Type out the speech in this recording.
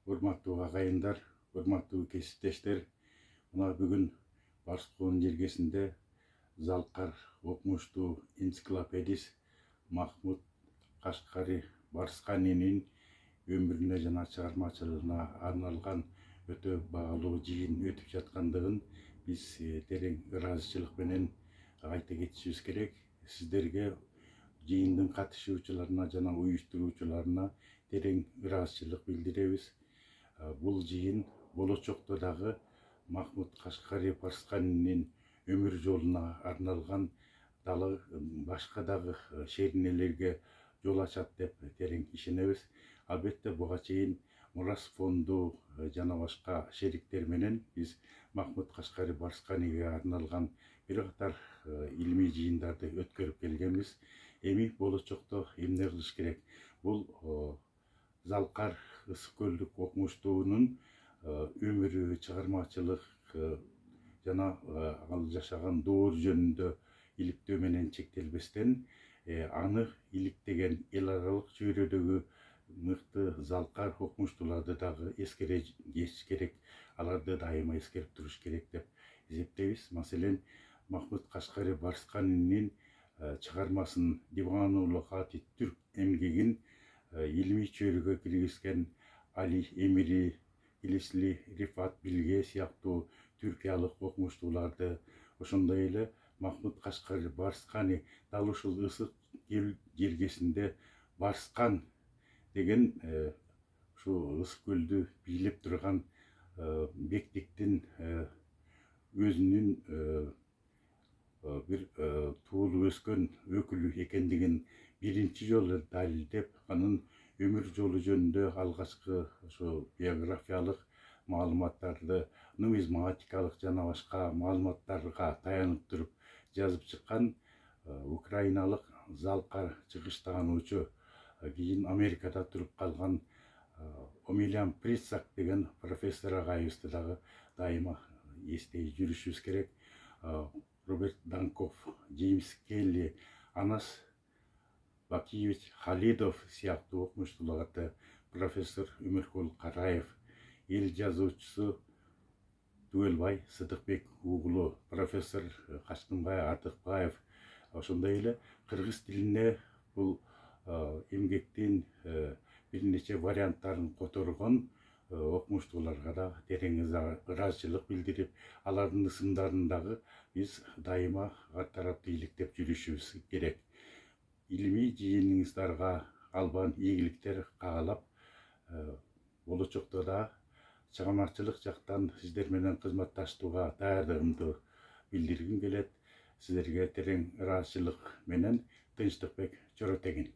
Урматтуу агайындар, урматтуу кесиптештер, мына бүгүн Барскоонун жергесинде Залкар окумуштуу энциклопедист Махмут Кашкари Барсканинин өмүрүнө жана чыгармачылыгына арналган өтө баалуу жыйын өтүп жаткандыгын биз терең ыраазычылык менен айта кетишибиз керек. Сиздерге, жыйындын катышуучуларына жана уюштуруучуларына терең ыраазычылык билдиребиз. Бул жыйын болочокто дагы Махмут Кашкари Барсканинин өмүр жолуна арналган дагы башка дагы шеринелерге жол ачат деп терең ишенебиз. Албетте буга чейин Мурас фонду жана башка шериктер менен биз Махмут Кашкари Барсканиге арналган бир катар илимий жыйындарды өткөрүп келгенбиз. Эми болочокто эмне кылыш керек? Бул Залкар ысык көлдүк окумуштуунун өмүрү, чыгармачылык жана ал жашаган доор жөнүндө иликтөө менен чектелбестен, аны иликтеген эл аралык чөйрөдөгү мыкты Залкар окумуштууларды дагы эскере кетиш керек, аларды дайыма эскерип туруш керек деп эсептейбиз. Маселен, Махмут Кашкари Барсканинин чыгармасын Диванулы Хати Түрк эмгегин илимий чөйрөгө киргизген Али Эмири, Илисли Рифат Билге сыяктуу түркиялык окумуштууларды, ошондой эле Махмут Кашкари Барскани дал ушул ысык жергесинде Барскан деген ушу ысык көлдү бийлеп турган бектиктин өзүнүн бир туулуп өскөн өкүлү экендигин биринчи жолу далилдеп, анын өмүр жолу жөнүндө алгачкы ошо биографиялык маалыматтарды, нумизматикалык жана башка маалыматтарга таянып туруп жазып чыккан украиналык Залкар чыгыштаануучу, кийин Америкада туруп калган Омелян Прицак деген профессор агайыбызды дагы дайыма эстей жүрүшүбүз керек. Роберт Данков, Джеймс Келли, Анас Бакиевич Халидов сыяктуу окумуштууларды, профессор Өмөркул Караев, эл жазуучусу Түгөлбай Сыдыкбек уулу, профессор Качкынбай Артыкбаев, ошондой эле кыргыз тилине бул эмгектин бир нече варианттарын которгон окумуштууларга да терең ыраазычылык билдирип, алардын ысымдарын дагы биз дайыма ар тараптуу иликтеп жүрүшүбүз керек. Илимий жыйыныңыздарга албан ийгиликтер каалап, болочокто да чыгармачылык жактан сиздер менен кызматташтууга даярдыгымды билдиргим келет. Сиздерге терең ыраазычылык менен Тынчтыкбек Чоротегин.